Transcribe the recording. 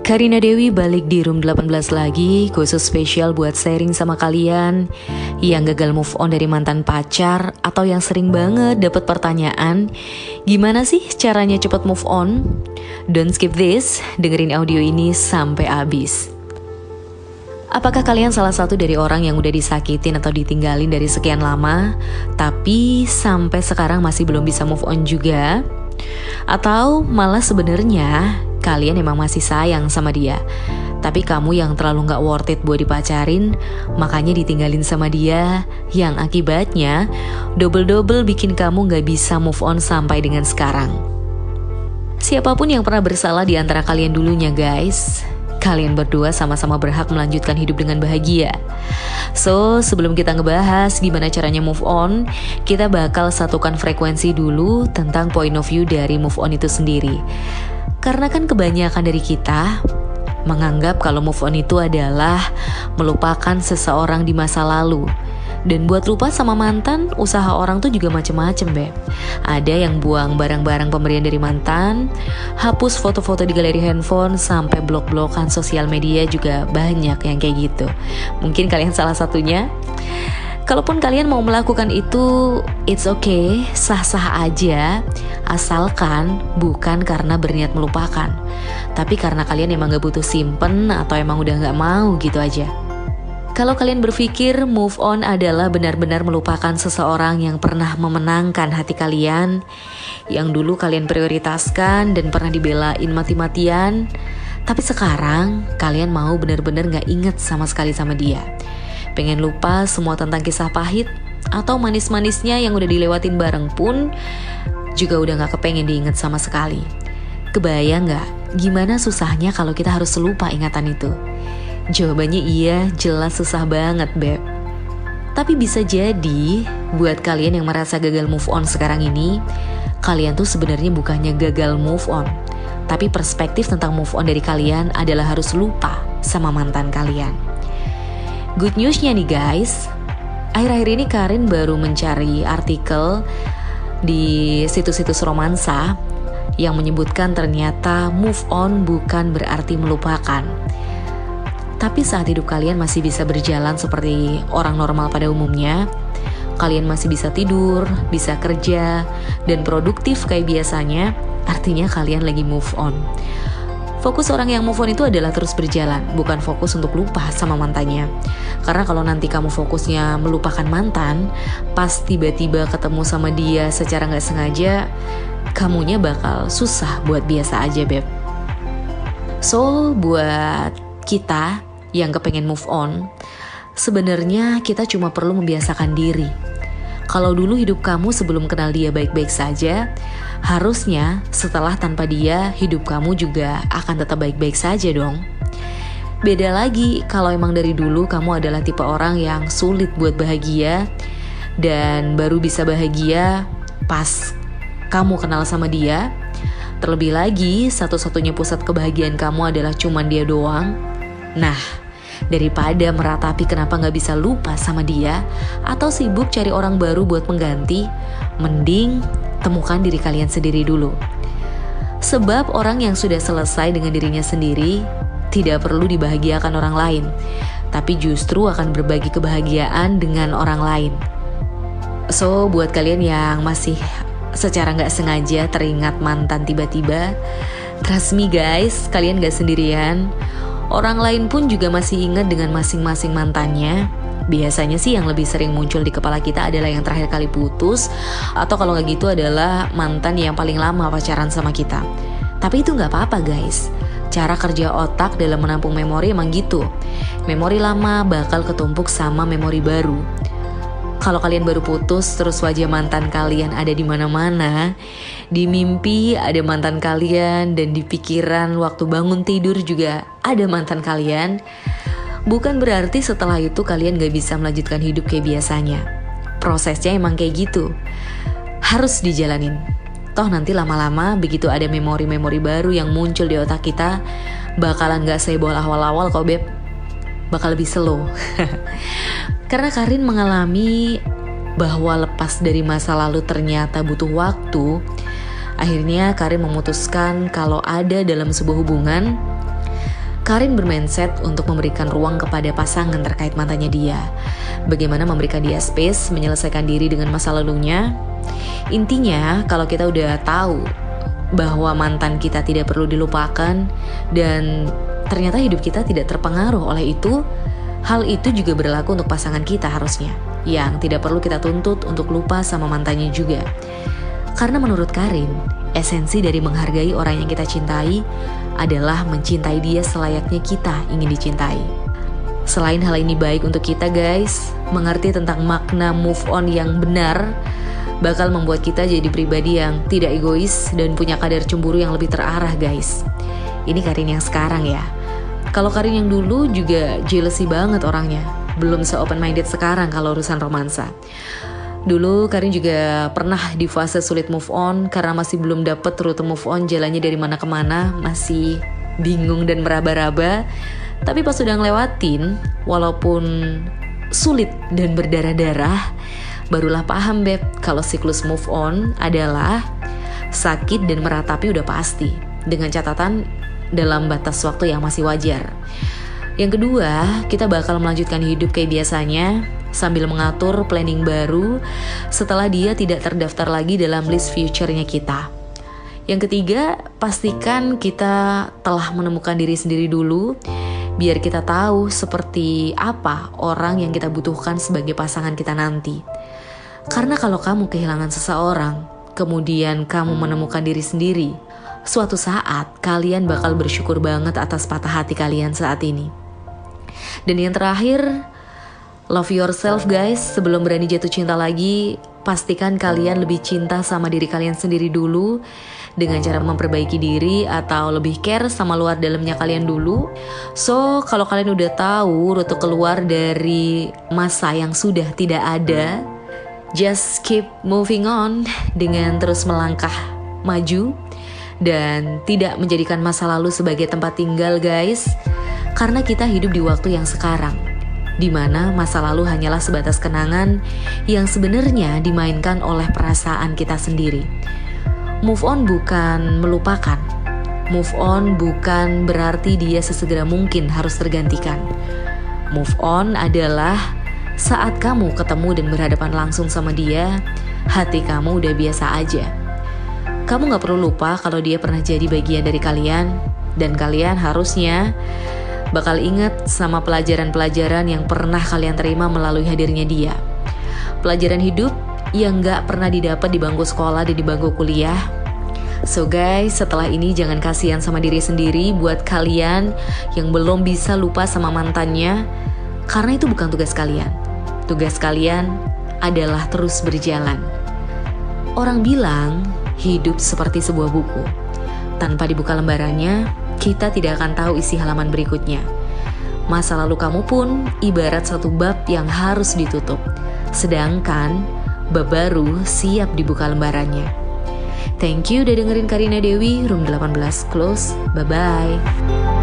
Karina Dewi balik di room 18 lagi, khusus spesial buat sharing sama kalian yang gagal move on dari mantan pacar atau yang sering banget dapat pertanyaan, gimana sih caranya cepet move on? Don't skip this, dengerin audio ini sampai habis. Apakah kalian salah satu dari orang yang udah disakitin atau ditinggalin dari sekian lama, tapi sampai sekarang masih belum bisa move on juga? Atau malah sebenarnya kalian emang masih sayang sama dia, tapi kamu yang terlalu gak worth it buat dipacarin, makanya ditinggalin sama dia, yang akibatnya double-double bikin kamu gak bisa move on sampai dengan sekarang. Siapapun yang pernah bersalah di antara kalian dulunya guys, kalian berdua sama-sama berhak melanjutkan hidup dengan bahagia. So, sebelum kita ngebahas gimana caranya move on, kita bakal satukan frekuensi dulu tentang point of view dari move on itu sendiri. Karena kan kebanyakan dari kita menganggap kalau move on itu adalah melupakan seseorang di masa lalu. Dan buat lupa sama mantan, usaha orang tuh juga macem-macem beb. Ada yang buang barang-barang pemberian dari mantan, hapus foto-foto di galeri handphone, sampai blok-blokan sosial media juga banyak yang kayak gitu. Mungkin kalian salah satunya. Kalaupun kalian mau melakukan itu, it's okay, sah-sah aja, asalkan bukan karena berniat melupakan, tapi karena kalian emang gak butuh simpen atau emang udah gak mau gitu aja. Kalau kalian berpikir move on adalah benar-benar melupakan seseorang yang pernah memenangkan hati kalian, yang dulu kalian prioritaskan dan pernah dibelain mati-matian, tapi sekarang kalian mau benar-benar gak inget sama sekali sama dia. Pengen lupa semua tentang kisah pahit atau manis-manisnya yang udah dilewatin bareng pun juga udah gak kepengen diinget sama sekali. Kebayang gak gimana susahnya kalau kita harus lupa ingatan itu? Jawabannya iya, jelas susah banget beb. Tapi bisa jadi buat kalian yang merasa gagal move on sekarang ini, kalian tuh sebenarnya bukannya gagal move on, tapi perspektif tentang move on dari kalian adalah harus lupa sama mantan kalian. Good newsnya nih guys, akhir-akhir ini Karin baru mencari artikel di situs-situs romansa yang menyebutkan ternyata move on bukan berarti melupakan. Tapi saat hidup kalian masih bisa berjalan seperti orang normal pada umumnya, kalian masih bisa tidur, bisa kerja, dan produktif kayak biasanya, artinya kalian lagi move on. Fokus orang yang move on itu adalah terus berjalan, bukan fokus untuk lupa sama mantannya. Karena kalau nanti kamu fokusnya melupakan mantan, pas tiba-tiba ketemu sama dia secara gak sengaja, kamunya bakal susah buat biasa aja beb. So, buat kita yang kepengen move on, sebenarnya kita cuma perlu membiasakan diri. Kalau dulu hidup kamu sebelum kenal dia baik-baik saja, harusnya setelah tanpa dia hidup kamu juga akan tetap baik-baik saja dong. Beda lagi kalau emang dari dulu kamu adalah tipe orang yang sulit buat bahagia dan baru bisa bahagia pas kamu kenal sama dia. Terlebih lagi satu-satunya pusat kebahagiaan kamu adalah cuman dia doang. Nah, daripada meratapi kenapa gak bisa lupa sama dia atau sibuk cari orang baru buat mengganti, mending temukan diri kalian sendiri dulu. Sebab orang yang sudah selesai dengan dirinya sendiri tidak perlu dibahagiakan orang lain, tapi justru akan berbagi kebahagiaan dengan orang lain. So, buat kalian yang masih secara gak sengaja teringat mantan tiba-tiba, trust me guys, kalian gak sendirian. Orang lain pun juga masih ingat dengan masing-masing mantannya. Biasanya sih yang lebih sering muncul di kepala kita adalah yang terakhir kali putus, atau kalau nggak gitu adalah mantan yang paling lama pacaran sama kita. Tapi itu nggak apa-apa guys. Cara kerja otak dalam menampung memori emang gitu. Memori lama bakal ketumpuk sama memori baru. Kalau kalian baru putus terus wajah mantan kalian ada di mana-mana, di mimpi ada mantan kalian dan di pikiran waktu bangun tidur juga ada mantan kalian, bukan berarti setelah itu kalian gak bisa melanjutkan hidup kayak biasanya. Prosesnya emang kayak gitu, harus dijalanin. Toh nanti lama-lama begitu ada memori-memori baru yang muncul di otak kita, bakalan gak seheboh awal-awal kok beb, bakal lebih slow. Karena Karin mengalami bahwa lepas dari masa lalu ternyata butuh waktu, akhirnya Karin memutuskan kalau ada dalam sebuah hubungan, Karin bermindset untuk memberikan ruang kepada pasangan terkait mantannya dia. Bagaimana memberikan dia space menyelesaikan diri dengan masa lalunya. Intinya kalau kita udah tahu bahwa mantan kita tidak perlu dilupakan dan ternyata hidup kita tidak terpengaruh oleh itu, hal itu juga berlaku untuk pasangan kita harusnya, yang tidak perlu kita tuntut untuk lupa sama mantannya juga. Karena menurut Karin, esensi dari menghargai orang yang kita cintai adalah mencintai dia selayaknya kita ingin dicintai. Selain hal ini baik untuk kita guys, mengerti tentang makna move on yang benar bakal membuat kita jadi pribadi yang tidak egois dan punya kadar cemburu yang lebih terarah guys. Ini Karin yang sekarang ya. Kalau Karin yang dulu juga jealousy banget orangnya, belum se-open minded sekarang kalau urusan romansa. Dulu Karin juga pernah di fase sulit move on karena masih belum dapet rute move on jalannya dari mana kemana, masih bingung dan meraba-raba. Tapi pas sudah ngelewatin, walaupun sulit dan berdarah-darah, barulah paham beb kalau siklus move on adalah sakit dan meratapi udah pasti, dengan catatan dalam batas waktu yang masih wajar. Yang kedua, kita bakal melanjutkan hidup kayak biasanya sambil mengatur planning baru setelah dia tidak terdaftar lagi dalam list future-nya kita. Yang ketiga, pastikan kita telah menemukan diri sendiri dulu biar kita tahu seperti apa orang yang kita butuhkan sebagai pasangan kita nanti. Karena kalau kamu kehilangan seseorang, kemudian kamu menemukan diri sendiri, suatu saat kalian bakal bersyukur banget atas patah hati kalian saat ini. Dan yang terakhir, love yourself guys. Sebelum berani jatuh cinta lagi, pastikan kalian lebih cinta sama diri kalian sendiri dulu dengan cara memperbaiki diri atau lebih care sama luar dalamnya kalian dulu. So, kalau kalian udah tahu rute keluar dari masa yang sudah tidak ada, just keep moving on dengan terus melangkah maju dan tidak menjadikan masa lalu sebagai tempat tinggal guys. Karena kita hidup di waktu yang sekarang, di mana masa lalu hanyalah sebatas kenangan yang sebenarnya dimainkan oleh perasaan kita sendiri. Move on bukan melupakan. Move on bukan berarti dia sesegera mungkin harus tergantikan. Move on adalah saat kamu ketemu dan berhadapan langsung sama dia, hati kamu udah biasa aja. Kamu gak perlu lupa kalau dia pernah jadi bagian dari kalian, dan kalian harusnya bakal ingat sama pelajaran-pelajaran yang pernah kalian terima melalui hadirnya dia. Pelajaran hidup yang gak pernah didapat di bangku sekolah dan di bangku kuliah. So guys, setelah ini jangan kasihan sama diri sendiri buat kalian yang belum bisa lupa sama mantannya, karena itu bukan tugas kalian. Tugas kalian adalah terus berjalan. Orang bilang hidup seperti sebuah buku. Tanpa dibuka lembarannya, kita tidak akan tahu isi halaman berikutnya. Masa lalu kamu pun ibarat satu bab yang harus ditutup, sedangkan bab baru siap dibuka lembarannya. Thank you udah dengerin Karina Dewi, Room 18 Close. Bye-bye.